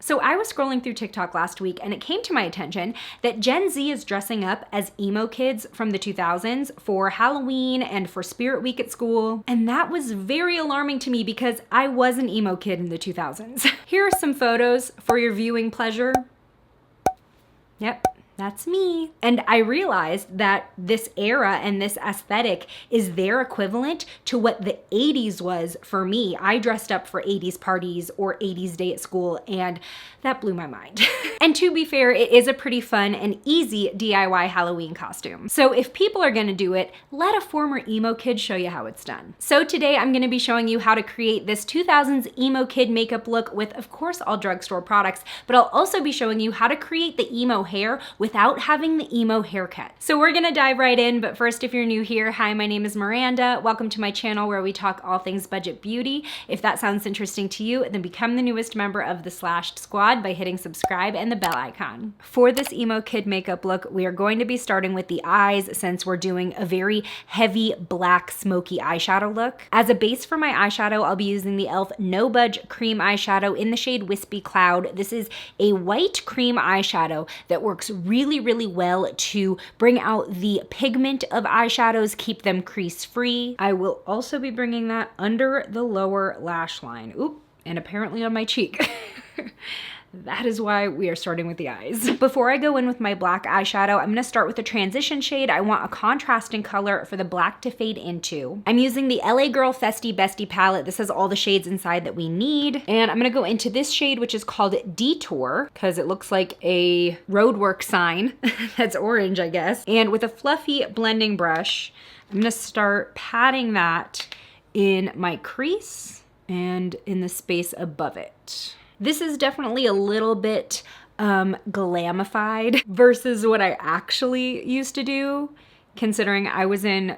So I was scrolling through TikTok last week and it came to my attention that Gen Z is dressing up as emo kids from the 2000s for Halloween and for Spirit Week at school. And that was very alarming to me because I was an emo kid in the 2000s. Here are some photos for your viewing pleasure. Yep. That's me. And I realized that this era and this aesthetic is their equivalent to what the 80s was for me. I dressed up for 80s parties or 80s day at school, and that blew my mind. And to be fair, it is a pretty fun and easy DIY Halloween costume. So if people are gonna do it, let a former emo kid show you how it's done. So today I'm gonna be showing you how to create this 2000s emo kid makeup look with, of course, all drugstore products, but I'll also be showing you how to create the emo hair without having the emo haircut. So we're gonna dive right in, but first, if you're new here, hi, my name is Miranda. Welcome to my channel where we talk all things budget beauty. If that sounds interesting to you, then become the newest member of the Slashed Squad by hitting subscribe and the bell icon. For this emo kid makeup look, we are going to be starting with the eyes since we're doing a very heavy black smoky eyeshadow look. As a base for my eyeshadow, I'll be using the e.l.f. No Budge Cream Eyeshadow in the shade Wispy Cloud. This is a white cream eyeshadow that works really well to bring out the pigment of eyeshadows, keep them crease free. I will also be bringing that under the lower lash line. Oop, and apparently on my cheek. That is why we are starting with the eyes. Before I go in with my black eyeshadow, I'm gonna start with a transition shade. I want a contrasting color for the black to fade into. I'm using the LA Girl Festy Bestie palette. This has all the shades inside that we need. And I'm gonna go into this shade, which is called Detour, because it looks like a roadwork sign. That's orange, I guess. And with a fluffy blending brush, I'm gonna start patting that in my crease and in the space above it. This is definitely a little bit glamified versus what I actually used to do, considering I was in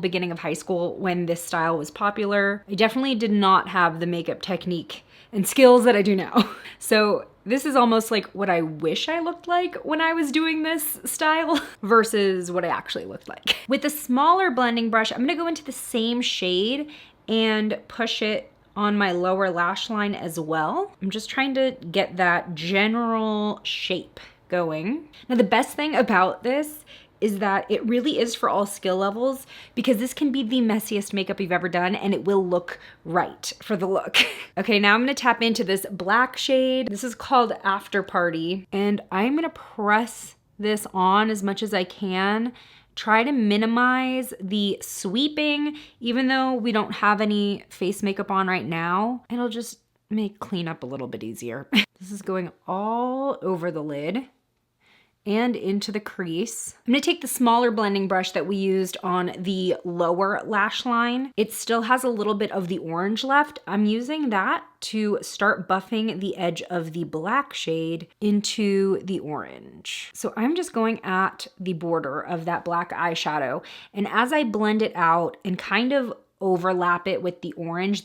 beginning of high school when this style was popular. I definitely did not have the makeup technique and skills that I do now. So this is almost like what I wish I looked like when I was doing this style versus what I actually looked like. With a smaller blending brush, I'm gonna go into the same shade and push it on my lower lash line as well. I'm just trying to get that general shape going. Now, the best thing about this is that it really is for all skill levels because this can be the messiest makeup you've ever done and it will look right for the look. Okay, now I'm gonna tap into this black shade. This is called After Party, and I'm gonna press this on as much as I can. Try to minimize the sweeping, even though we don't have any face makeup on right now. It'll just make cleanup a little bit easier. This is going all over the lid and into the crease. I'm gonna take the smaller blending brush that we used on the lower lash line. It still has a little bit of the orange left. I'm using that to start buffing the edge of the black shade into the orange. So I'm just going at the border of that black eyeshadow, and as I blend it out and kind of overlap it with the orange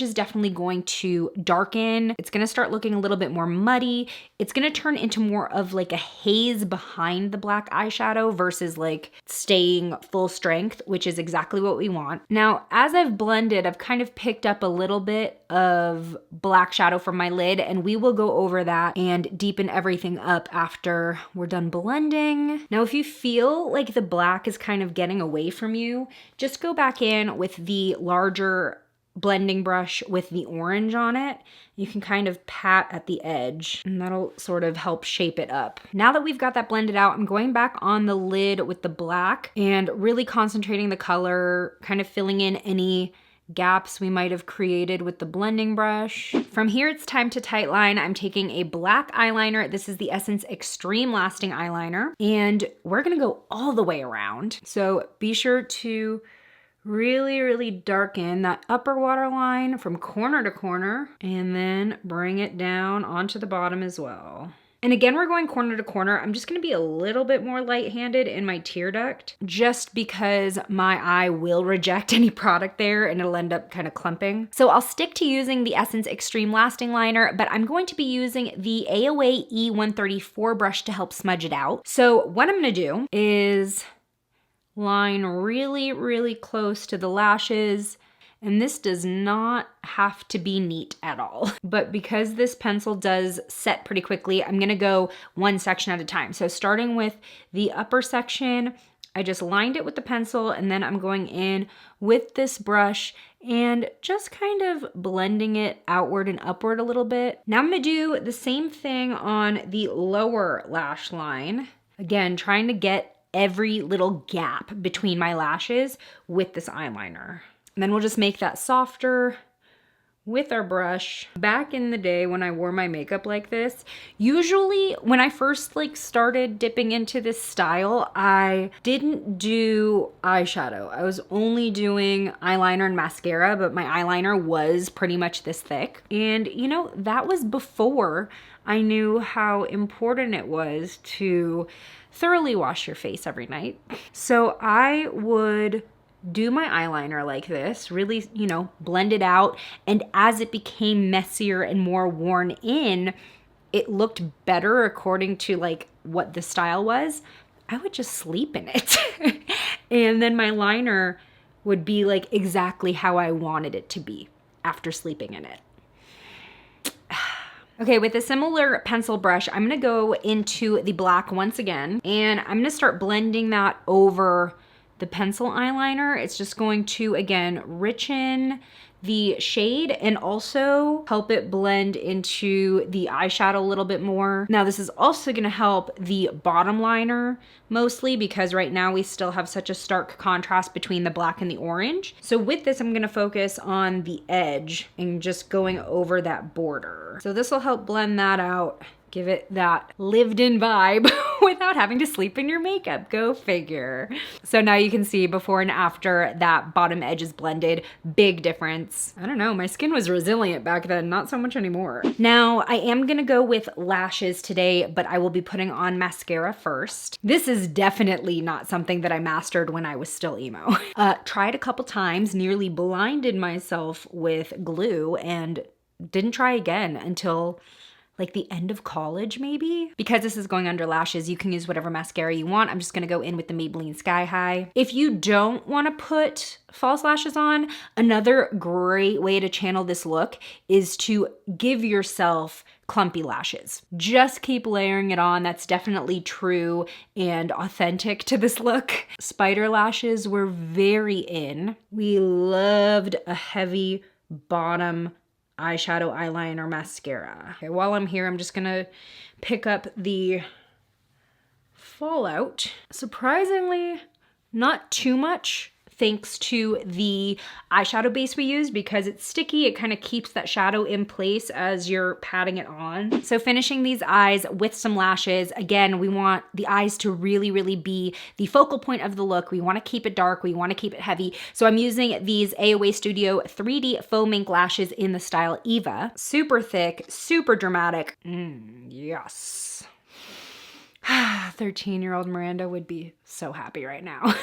is definitely going to darken. It's gonna start looking a little bit more muddy. It's gonna turn into more of like a haze behind the black eyeshadow versus like staying full strength, which is exactly what we want. Now, as I've blended, I've kind of picked up a little bit of black shadow from my lid, and we will go over that and deepen everything up after we're done blending. Now, if you feel like the black is kind of getting away from you, just go back in with the larger blending brush with the orange on it. You can kind of pat at the edge and that'll sort of help shape it up. Now that we've got that blended out, I'm going back on the lid with the black and really concentrating the color, kind of filling in any gaps we might have created with the blending brush. From here, it's time to tightline. I'm taking a black eyeliner. This is the Essence Extreme Lasting Eyeliner, and we're gonna go all the way around. So be sure to really darken that upper waterline from corner to corner and then bring it down onto the bottom as well. And again, we're going corner to corner. I'm just gonna be a little bit more light-handed in my tear duct just because my eye will reject any product there and it'll end up kind of clumping. So I'll stick to using the Essence Extreme Lasting Liner, but I'm going to be using the AOA E134 brush to help smudge it out. So what I'm gonna do is line really close to the lashes And this does not have to be neat at all. But because this pencil does set pretty quickly, I'm gonna go one section at a time. So starting with the upper section, I just lined it with the pencil, and then I'm going in with this brush and just kind of blending it outward and upward a little bit. Now I'm gonna do the same thing on the lower lash line. Again, trying to get every little gap between my lashes with this eyeliner. And then we'll just make that softer with our brush. Back in the day when I wore my makeup like this, usually when I first started dipping into this style, I didn't do eyeshadow. I was only doing eyeliner and mascara, but my eyeliner was pretty much this thick. And you know, that was before I knew how important it was to thoroughly wash your face every night. So I would do my eyeliner like this, really, you know, blend it out. And as it became messier and more worn in, it looked better according to what the style was. I would just sleep in it. And then my liner would be exactly how I wanted it to be after sleeping in it. Okay, with a similar pencil brush, I'm gonna go into the black once again, and I'm gonna start blending that over the pencil eyeliner. It's just going to, again, richen the shade and also help it blend into the eyeshadow a little bit more. Now, this is also gonna help the bottom liner mostly because right now we still have such a stark contrast between the black and the orange. So with this, I'm gonna focus on the edge and just going over that border. So this will help blend that out. Give it that lived-in vibe without having to sleep in your makeup. Go figure. So now you can see before and after that bottom edge is blended. Big difference. I don't know, my skin was resilient back then, not so much anymore. Now, I am gonna go with lashes today, but I will be putting on mascara first. This is definitely not something that I mastered when I was still emo. Tried a couple times, nearly blinded myself with glue, and didn't try again until the end of college, maybe? Because this is going under lashes, you can use whatever mascara you want. I'm just gonna go in with the Maybelline Sky High. If you don't wanna put false lashes on, another great way to channel this look is to give yourself clumpy lashes. Just keep layering it on. That's definitely true and authentic to this look. Spider lashes were very in. We loved a heavy bottom eyeshadow, eyeliner, mascara. Okay, while I'm here, I'm just gonna pick up the Fallout. Surprisingly, not too much thanks to the eyeshadow base we use because it's sticky. It kind of keeps that shadow in place as you're patting it on. So finishing these eyes with some lashes. Again, we want the eyes to really, really be the focal point of the look. We want to keep it dark. We want to keep it heavy. So I'm using these AOA Studio 3D Foam Ink lashes in the style Eva. Super thick, super dramatic. Yes. 13-year-old Miranda would be so happy right now.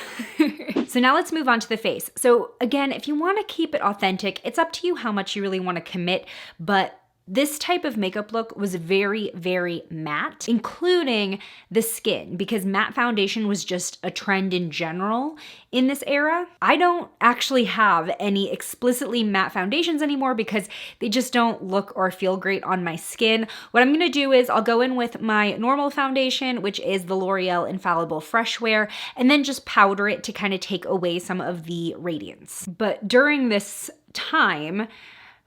So now let's move on to the face. So again, if you want to keep it authentic, it's up to you how much you really want to commit, but this type of makeup look was very, very matte, including the skin, because matte foundation was just a trend in general in this era. I don't actually have any explicitly matte foundations anymore because they just don't look or feel great on my skin. What I'm gonna do is I'll go in with my normal foundation, which is the L'Oreal Infallible Fresh Wear, and then just powder it to kind of take away some of the radiance. But during this time,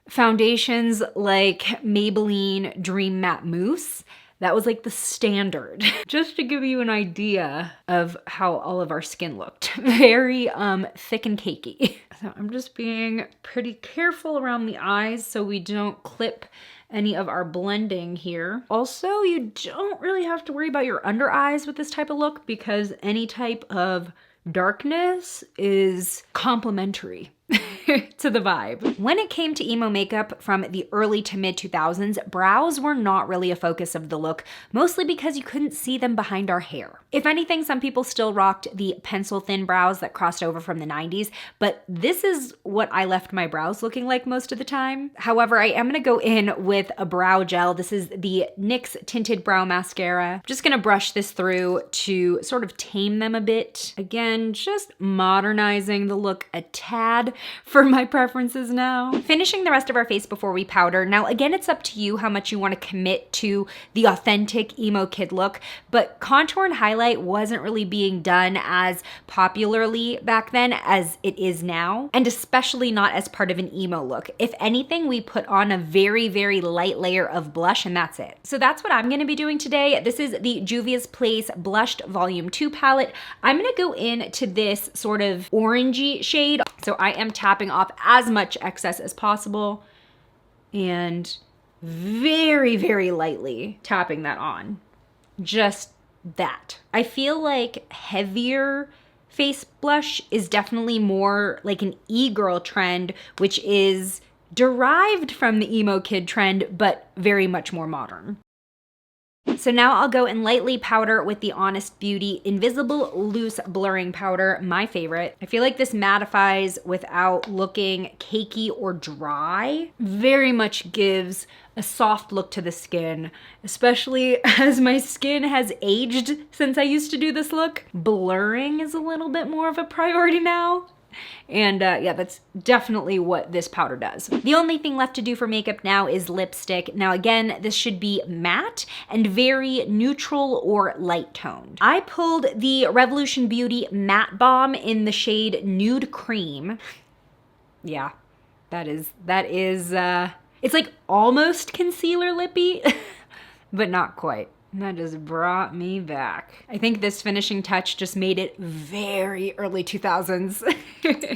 foundations like Maybelline Dream Matte Mousse, that was the standard. Just to give you an idea of how all of our skin looked. Very thick and cakey. So I'm just being pretty careful around the eyes so we don't clip any of our blending here. Also, you don't really have to worry about your under eyes with this type of look because any type of darkness is complementary to the vibe. When it came to emo makeup from the early to mid 2000s, brows were not really a focus of the look, mostly because you couldn't see them behind our hair. If anything, some people still rocked the pencil thin brows that crossed over from the 90s, but this is what I left my brows looking like most of the time. However, I am gonna go in with a brow gel. This is the NYX Tinted Brow Mascara. I'm just gonna brush this through to sort of tame them a bit. Again, just modernizing the look a tad. for my preferences now. Finishing the rest of our face before we powder. Now, again, it's up to you how much you want to commit to the authentic emo kid look, but contour and highlight wasn't really being done as popularly back then as it is now, and especially not as part of an emo look. If anything, we put on a very, very light layer of blush and that's it. So that's what I'm gonna be doing today. This is the Juvia's Place Blushed Volume 2 palette. I'm gonna go into this sort of orangey shade. So I am tapping off as much excess as possible and very, very lightly tapping that on. Just that. I feel like heavier face blush is definitely more like an e-girl trend, which is derived from the emo kid trend, but very much more modern. So now I'll go and lightly powder with the Honest Beauty Invisible Loose Blurring Powder, my favorite. I feel like this mattifies without looking cakey or dry. Very much gives a soft look to the skin, especially as my skin has aged since I used to do this look. Blurring is a little bit more of a priority now. And yeah, that's definitely what this powder does. The only thing left to do for makeup now is lipstick. Now again, this should be matte and very neutral or light toned. I pulled the Revolution Beauty Matte Balm in the shade Nude Cream. Yeah, that is, it's like almost concealer lippy, but not quite. That just brought me back. I think this finishing touch just made it very early 2000s.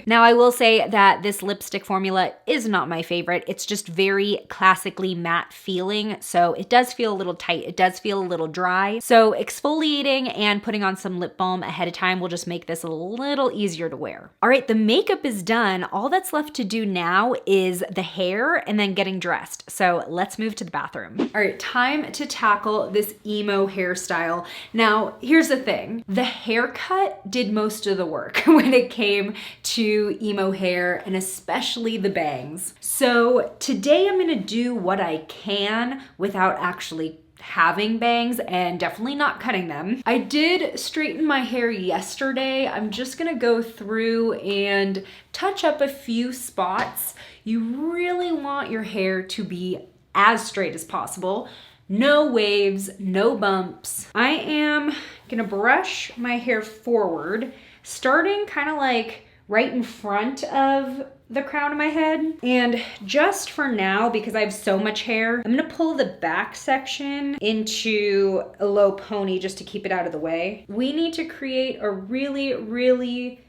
Now I will say that this lipstick formula is not my favorite. It's just very classically matte feeling. So it does feel a little tight. It does feel a little dry. So exfoliating and putting on some lip balm ahead of time will just make this a little easier to wear. All right, the makeup is done. All that's left to do now is the hair and then getting dressed. So let's move to the bathroom. All right, time to tackle this emo hairstyle. Now, here's the thing. The haircut did most of the work when it came to emo hair and especially the bangs. So today I'm gonna do what I can without actually having bangs and definitely not cutting them. I did straighten my hair yesterday. I'm just gonna go through and touch up a few spots. You really want your hair to be as straight as possible. No waves, no bumps. I am gonna brush my hair forward, starting kind of like right in front of the crown of my head. And just for now, because I have so much hair, I'm gonna pull the back section into a low pony just to keep it out of the way. We need to create a really, really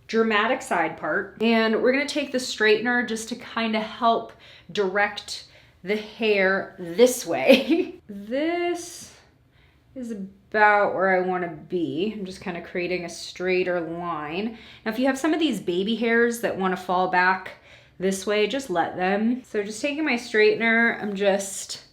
dramatic side part. And we're gonna take the straightener just to kind of help direct the hair this way. This is about where I want to be. I'm just kind of creating a straighter line. Now, if you have some of these baby hairs that want to fall back this way, just let them. So just taking my straightener, I'm just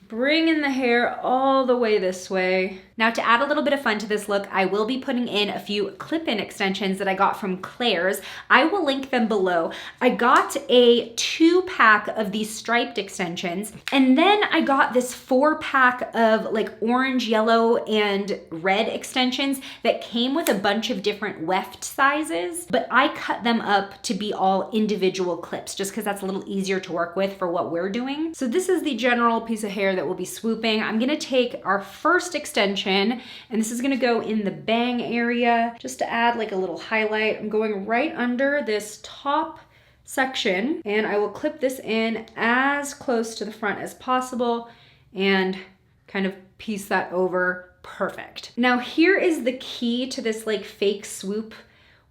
bringing the hair all the way this way. Now to add a little bit of fun to this look, I will be putting in a few clip-in extensions that I got from Claire's. I will link them below. I got a 2-pack of these striped extensions, and then I got this 4-pack of like orange, yellow, and red extensions that came with a bunch of different weft sizes, but I cut them up to be all individual clips just because that's a little easier to work with for what we're doing. So this is the general piece of hair that will be swooping. I'm gonna take our first extension, and this is gonna go in the bang area just to add like a little highlight. I'm going right under this top section, and I will clip this in as close to the front as possible and kind of piece that over. Perfect. Now here is the key to this like fake swoop.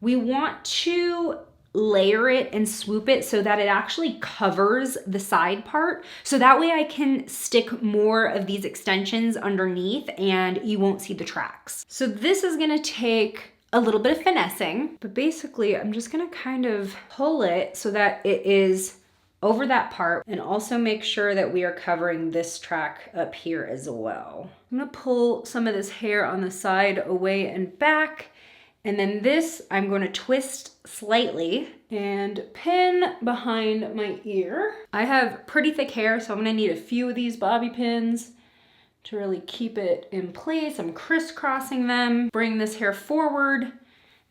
We want to layer it and swoop it so that it actually covers the side part. So that way I can stick more of these extensions underneath and you won't see the tracks. So this is gonna take a little bit of finessing, but basically I'm just gonna kind of pull it so that it is over that part, and also make sure that we are covering this track up here as well. I'm gonna pull some of this hair on the side away and back, and then this I'm going to twist slightly and pin behind my ear. I have pretty thick hair, so I'm gonna need a few of these bobby pins to really keep it in place. I'm crisscrossing them. Bring this hair forward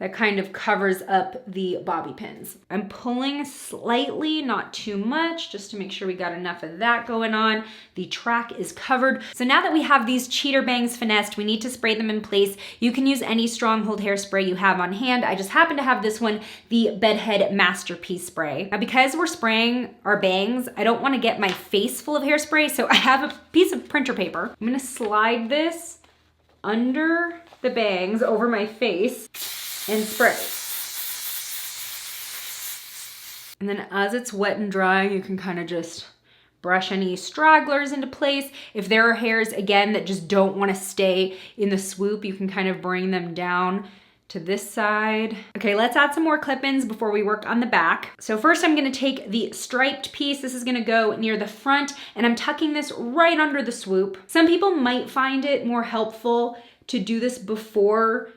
that kind of covers up the bobby pins. I'm pulling slightly, not too much, just to make sure we got enough of that going on. The track is covered. So now that we have these cheater bangs finessed, we need to spray them in place. You can use any stronghold hairspray you have on hand. I just happen to have this one, the Bedhead Masterpiece Spray. Now, because we're spraying our bangs, I don't want to get my face full of hairspray, so I have a piece of printer paper. I'm gonna slide this under the bangs over my face and spray. And then as it's wet and dry, you can kind of just brush any stragglers into place. If there are hairs, again, that just don't want to stay in the swoop, you can kind of bring them down to this side. Okay, let's add some more clip-ins before we work on the back. So first I'm gonna take the striped piece. This is gonna go near the front, and I'm tucking this right under the swoop. Some people might find it more helpful to do this before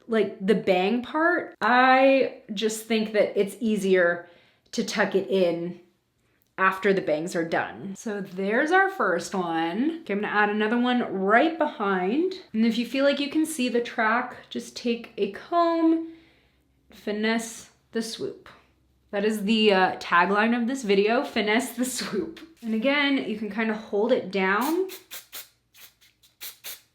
like the bang part. I just think that it's easier to tuck it in after the bangs are done. So there's our first one. Okay, I'm gonna add another one right behind. And if you feel like you can see the track, just take a comb, finesse the swoop. That is the tagline of this video, finesse the swoop. And again, you can kind of hold it down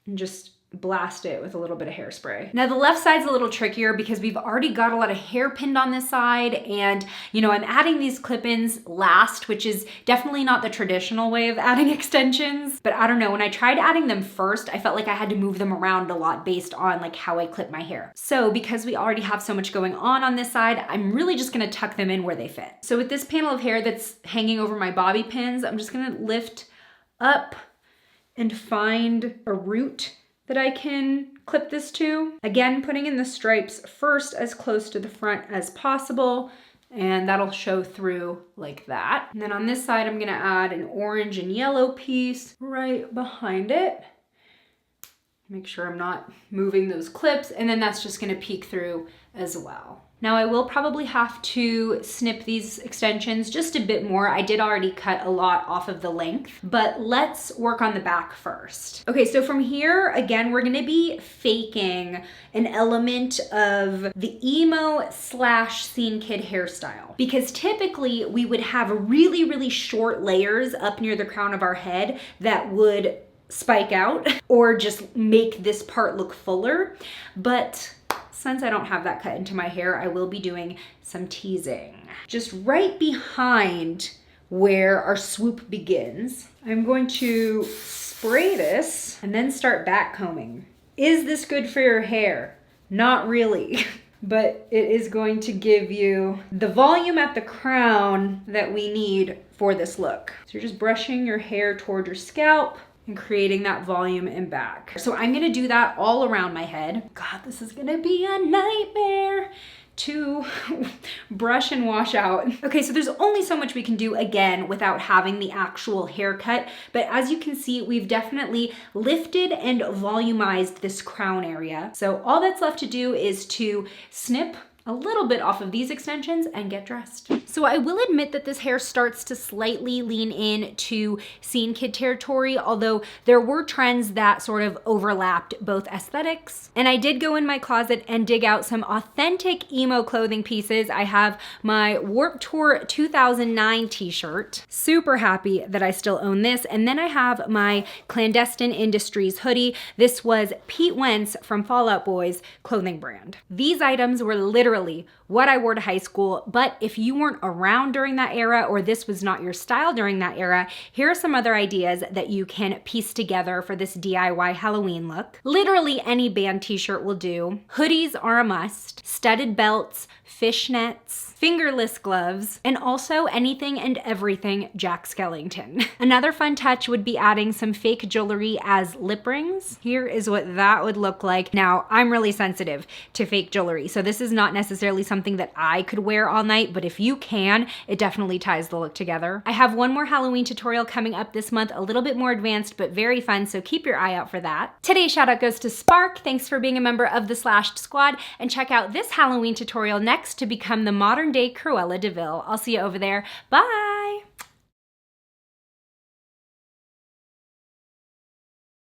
and just blast it with a little bit of hairspray. Now the left side's a little trickier because we've already got a lot of hair pinned on this side, and you know, I'm adding these clip-ins last, which is definitely not the traditional way of adding extensions, but I don't know, when I tried adding them first, I felt like I had to move them around a lot based on like how I clip my hair. So because we already have so much going on this side, I'm really just gonna tuck them in where they fit. So with this panel of hair that's hanging over my bobby pins, I'm just gonna lift up and find a root that I can clip this to. Again, putting in the stripes first as close to the front as possible, and that'll show through like that. And then on this side, I'm gonna add an orange and yellow piece right behind it. Make sure I'm not moving those clips, and then that's just gonna peek through as well. Now I will probably have to snip these extensions just a bit more. I did already cut a lot off of the length, but let's work on the back first. Okay, so from here, again, we're gonna be faking an element of the emo / scene kid hairstyle, because typically we would have really, really short layers up near the crown of our head that would spike out or just make this part look fuller. But since I don't have that cut into my hair, I will be doing some teasing. Just right behind where our swoop begins, I'm going to spray this and then start back combing. Is this good for your hair? Not really, but it is going to give you the volume at the crown that we need for this look. So you're just brushing your hair toward your scalp and creating that volume in back. So I'm gonna do that all around my head. God, this is gonna be a nightmare to brush and wash out. Okay, so there's only so much we can do again without having the actual haircut, but as you can see, we've definitely lifted and volumized this crown area. So all that's left to do is to snip a little bit off of these extensions and get dressed. So I will admit that this hair starts to slightly lean in to scene kid territory, although there were trends that sort of overlapped both aesthetics. And I did go in my closet and dig out some authentic emo clothing pieces. I have my Warped Tour 2009 t-shirt. Super happy that I still own this. And then I have my Clandestine Industries hoodie. This was Pete Wentz from Fall Out Boy's clothing brand. These items were literally what I wore to high school, but if you weren't around during that era or this was not your style during that era, here are some other ideas that you can piece together for this DIY Halloween look. Literally any band t-shirt will do. Hoodies are a must. Studded belts, fishnets, fingerless gloves, and also anything and everything Jack Skellington. Another fun touch would be adding some fake jewelry as lip rings. Here is what that would look like. Now, I'm really sensitive to fake jewelry, so this is not necessarily something that I could wear all night, but if you can, it definitely ties the look together. I have one more Halloween tutorial coming up this month, a little bit more advanced, but very fun, so keep your eye out for that. Today's shout out goes to Spark. Thanks for being a member of the Slashed Squad, and check out this Halloween tutorial next to become the modern day Cruella de Vil. I'll see you over there. Bye!